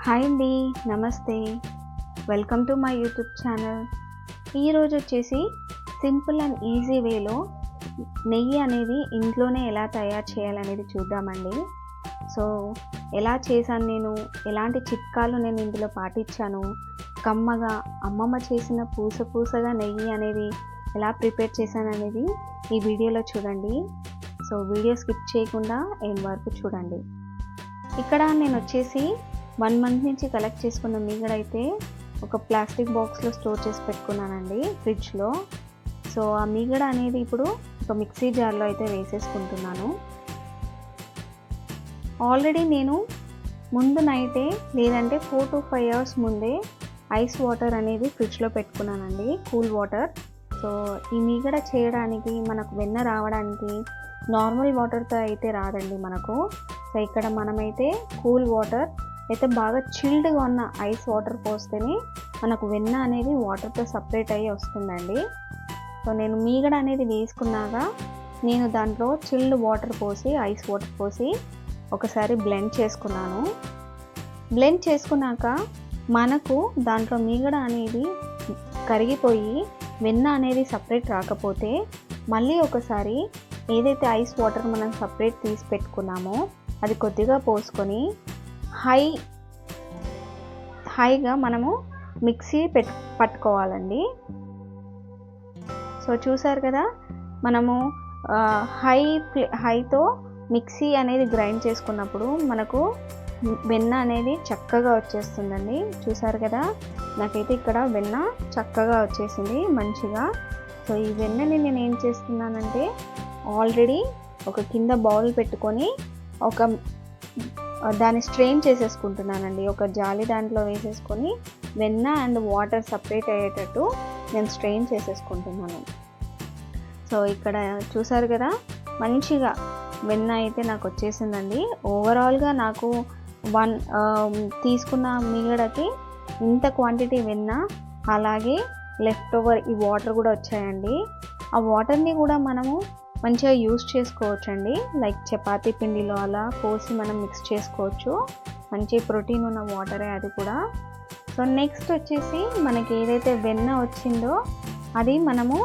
Hi అండి, నమస్తే. Welcome to my YouTube channel. ఈరోజు వచ్చేసి సింపుల్ అండ్ ఈజీ వేలో నెయ్యి అనేది ఇంట్లోనే ఎలా తయారు చేయాలనేది చూద్దామండి. సో ఎలా చేశాను నేను, ఎలాంటి చిట్కాలు నేను ఇందులో పాటించాను, కమ్మగా అమ్మమ్మ చేసిన పూసగా నెయ్యి అనేది ఎలా ప్రిపేర్ చేశాను అనేది ఈ వీడియోలో చూడండి. సో వీడియో స్కిప్ చేయకుండా ఎండ్ వరకు చూడండి. ఇక్కడ నేను వచ్చేసి 1 మంత్ నుంచి కలెక్ట్ చేసుకున్న మీగడైతే ఒక ప్లాస్టిక్ బాక్స్లో స్టోర్ చేసి పెట్టుకున్నానండి ఫ్రిడ్జ్లో. సో ఆ మీగడ అనేది ఇప్పుడు ఒక మిక్సీ జార్లో అయితే వేసేసుకుంటున్నాను. ఆల్రెడీ నేను ముందు నైటే లేదంటే 4 to 5 hours ముందే ఐస్ వాటర్ అనేది ఫ్రిడ్జ్లో పెట్టుకున్నానండి, కూల్ వాటర్. సో ఈ మీగడ చేయడానికి మనకు వెన్న రావడానికి నార్మల్ వాటర్తో అయితే రాదండి మనకు. సో ఇక్కడ మనమైతే కూల్ వాటర్ అయితే బాగా చిల్డ్గా ఉన్న ఐస్ వాటర్ పోస్తేనే మనకు వెన్న అనేది వాటర్తో సపరేట్ అయ్యి వస్తుందండి. సో నేను మీగడ అనేది వేసుకున్నాక నేను దాంట్లో చిల్డ్ వాటర్ పోసి, ఐస్ వాటర్ పోసి ఒకసారి బ్లెండ్ చేసుకున్నాను. బ్లెండ్ చేసుకున్నాక మనకు దాంట్లో మీగడ అనేది కరిగిపోయి వెన్న అనేది సపరేట్ రాకపోతే మళ్ళీ ఒకసారి ఏదైతే ఐస్ వాటర్ మనం సపరేట్ తీసి పెట్టుకున్నామో అది కొద్దిగా పోసుకొని హైగా మనము మిక్సీ పట్టుకోవాలండి. సో చూసారు కదా, మనము హైతో మిక్సీ అనేది గ్రైండ్ చేసుకున్నప్పుడు మనకు వెన్న అనేది చక్కగా వచ్చేస్తుందండి. చూసారు కదా, నాకైతే ఇక్కడ వెన్న చక్కగా వచ్చేసింది మంచిగా. సో ఈ వెన్నని నేను ఏం చేస్తున్నానంటే ఆల్రెడీ ఒక కింద బౌల్ పెట్టుకొని దాన్ని స్ట్రెయిన్ చేసేసుకుంటున్నానండి. ఒక జాలి దాంట్లో వేసేసుకొని వెన్న అండ్ వాటర్ సపరేట్ అయ్యేటట్టు నేను స్ట్రెయిన్ చేసేసుకుంటున్నాను. సో ఇక్కడ చూసారు కదా, మంచిగా వెన్న అయితే నాకు వచ్చేసిందండి. ఓవరాల్గా నాకు తీసుకున్న మీగడకి ఇంత క్వాంటిటీ వెన్న, అలాగే లెఫ్ట్ ఓవర్ ఈ వాటర్ కూడా వచ్చాయండి. ఆ వాటర్ని కూడా మనము మంచిగా యూస్ చేసుకోవచ్చండి. లైక్ చపాతీ పిండిలో అలా పోసి మనం మిక్స్ చేసుకోవచ్చు. మంచి ప్రోటీన్ ఉన్న వాటరే అది కూడా. సో నెక్స్ట్ వచ్చేసి మనకి ఏదైతే వెన్న వచ్చిందో అది మనము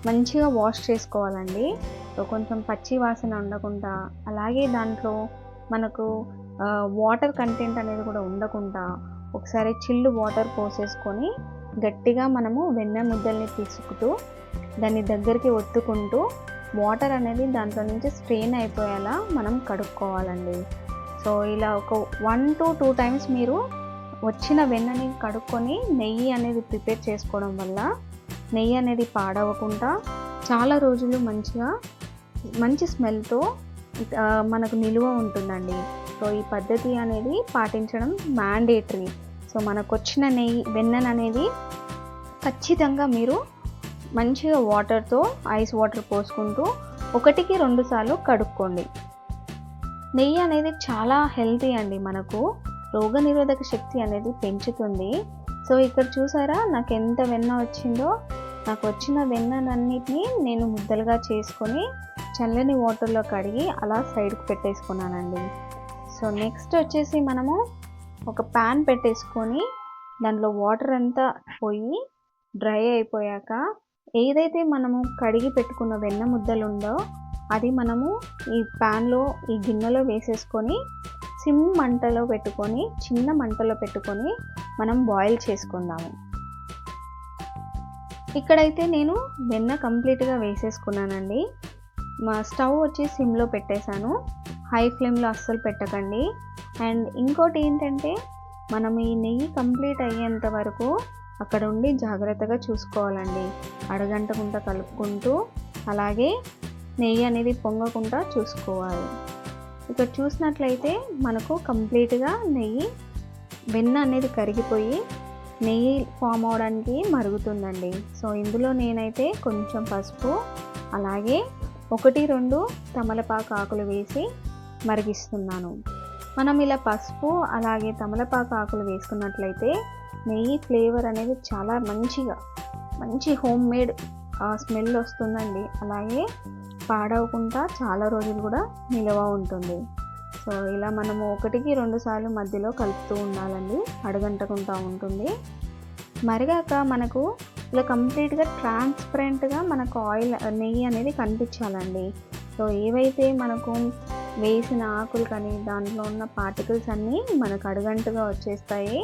మంచిగా వాష్ చేసుకోవాలండి. సో కొంచెం పచ్చి వాసన ఉండకుండా, అలాగే దాంట్లో మనకు వాటర్ కంటెంట్ అనేది కూడా ఉండకుండా ఒకసారి చిల్డ్ వాటర్ పోసేసుకొని గట్టిగా మనము వెన్న ముద్దల్ని తీసుకుతూ దాన్ని దగ్గరికి ఒత్తుకుంటూ వాటర్ అనేది దాంట్లో నుంచి స్ట్రెయిన్ అయిపోయేలా మనం కడుక్కోవాలండి. సో ఇలా ఒక 1 to 2 times మీరు వచ్చిన వెన్నని కడుక్కొని నెయ్యి అనేది ప్రిపేర్ చేసుకోవడం వల్ల నెయ్యి అనేది పాడవకుండా చాలా రోజులు మంచి స్మెల్తో మనకు నిలువ ఉంటుందండి. సో ఈ పద్ధతి అనేది పాటించడం మ్యాండేటరీ. సో మనకు వచ్చిన వెన్నను అనేది ఖచ్చితంగా మీరు మంచిగా వాటర్తో ఐస్ వాటర్ పోసుకుంటూ 1కి 2 సార్లు కడుక్కోండి. నెయ్యి అనేది చాలా హెల్తీ అండి, మనకు రోగనిరోధక శక్తి అనేది పెంచుతుంది. సో ఇక్కడ చూసారా నాకు ఎంత వెన్న వచ్చిందో. నాకు వచ్చిన వెన్ననన్నిటిని నేను ముద్దలుగా చేసుకొని చల్లని వాటర్లో కడిగి అలా సైడ్కి పెట్టేసుకున్నానండి. సో నెక్స్ట్ వచ్చేసి మనము ఒక ప్యాన్ పెట్టేసుకొని దాంట్లో వాటర్ అంతా పోయి డ్రై అయిపోయాక ఏదైతే మనము కడిగి పెట్టుకున్న వెన్న ముద్దలు ఉందో అది మనము ఈ ప్యాన్లో ఈ గిన్నెలో వేసేసుకొని చిన్న మంటలో పెట్టుకొని మనం బాయిల్ చేసుకుందాము. ఇక్కడైతే నేను వెన్న కంప్లీట్గా వేసేసుకున్నానండి. మా స్టవ్ వచ్చి సిమ్లో పెట్టేశాను, హై ఫ్లేమ్లో అస్సలు పెట్టకండి. అండ్ ఇంకోటి ఏంటంటే మనం ఈ నెయ్యి కంప్లీట్ అయ్యేంత వరకు అక్కడ ఉండి జాగ్రత్తగా చూసుకోవాలండి. అడగంటకుండా కలుపుకుంటూ, అలాగే నెయ్యి అనేది పొంగకుండా చూసుకోవాలి. ఇక్కడ చూసినట్లయితే మనకు కంప్లీట్గా వెన్న అనేది కరిగిపోయి నెయ్యి ఫామ్ అవడానికి మరుగుతుందండి. సో ఇందులో నేనైతే కొంచెం పసుపు, అలాగే 1-2 తమలపాకు ఆకులు వేసి మరిగిస్తున్నాను. మనం ఇలా పసుపు అలాగే తమలపాకు ఆకులు వేసుకున్నట్లయితే నెయ్యి ఫ్లేవర్ అనేది చాలా మంచి హోమ్ మేడ్ స్మెల్ వస్తుందండి. అలాగే పాడవకుండా చాలా రోజులు కూడా నిల్వ ఉంటుంది. సో ఇలా మనము 1కి 2 సార్లు మధ్యలో కలుపుతూ ఉండాలండి, అడుగంటకుండా ఉంటుంది. మరిగాక మనకు ఇలా కంప్లీట్గా ట్రాన్స్పరెంట్గా మనకు నెయ్యి అనేది కనిపించాలండి. సో ఏవైతే మనకు వేసిన ఆకులు కానీ దాంట్లో ఉన్న పార్టికల్స్ అన్నీ మనకు అడుగంటుగా వచ్చేస్తాయి.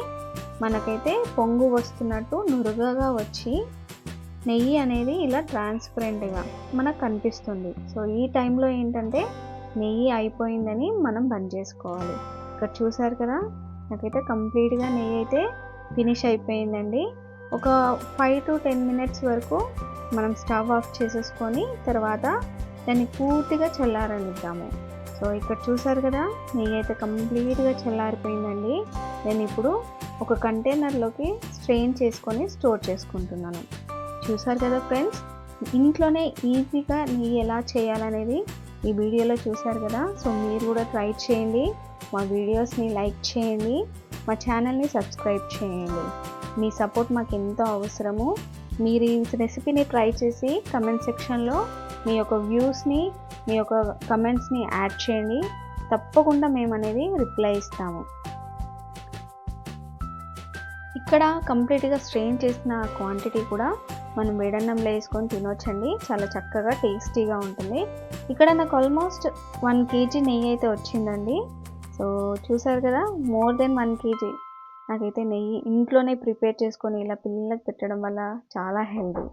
మనకైతే పొంగు వస్తున్నట్టు నురుగగా వచ్చి నెయ్యి అనేది ఇలా ట్రాన్స్పరెంట్గా మనకు కనిపిస్తుంది. సో ఈ టైంలో ఏంటంటే నెయ్యి అయిపోయిందని మనం బంద్ చేసుకోవాలి. ఇక్కడ చూసారు కదా, నాకైతే కంప్లీట్గా నెయ్యి అయితే ఫినిష్ అయిపోయిందండి. ఒక 5 to 10 మినిట్స్ వరకు మనం స్టవ్ ఆఫ్ చేసేసుకొని తర్వాత దాన్ని పూర్తిగా చల్లారనిద్దాము. సో ఇక్కడ చూసారు కదా, నెయ్యి అయితే కంప్లీట్గా చల్లారిపోయిందండి. నేను ఇప్పుడు ఒక కంటైనర్లోకి స్ట్రెయిన్ చేసుకొని స్టోర్ చేసుకుంటున్నాను. చూసారు కదా ఫ్రెండ్స్, ఇంట్లోనే ఈజీగా నెయ్యి ఎలా చేయాలనేది ఈ వీడియోలో చూసారు కదా. సో మీరు కూడా ట్రై చేయండి, మా వీడియోస్ని లైక్ చేయండి, మా ఛానల్ని సబ్స్క్రైబ్ చేయండి. మీ సపోర్ట్ మాకు ఎంతో అవసరము. మీరు ఈ రెసిపీని ట్రై చేసి కమెంట్ సెక్షన్లో మీ యొక్క వ్యూస్ని, మీ యొక్క కమెంట్స్ని యాడ్ చేయండి. తప్పకుండా మేము అనేది రిప్లై ఇస్తాము. ఇక్కడ కంప్లీట్గా స్ట్రెయిన్ చేసిన క్వాంటిటీ కూడా మనం వేడన్నంలో వేసుకొని తినొచ్చండి, చాలా చక్కగా టేస్టీగా ఉంటుంది. ఇక్కడ నాకు ఆల్మోస్ట్ 1 kg నెయ్యి అయితే వచ్చిందండి. సో చూసారు కదా, మోర్ దెన్ 1 kg నాకైతే నెయ్యి ఇంట్లోనే ప్రిపేర్ చేసుకొని ఇలా పిల్లలకు పెట్టడం వల్ల చాలా హెల్తీ.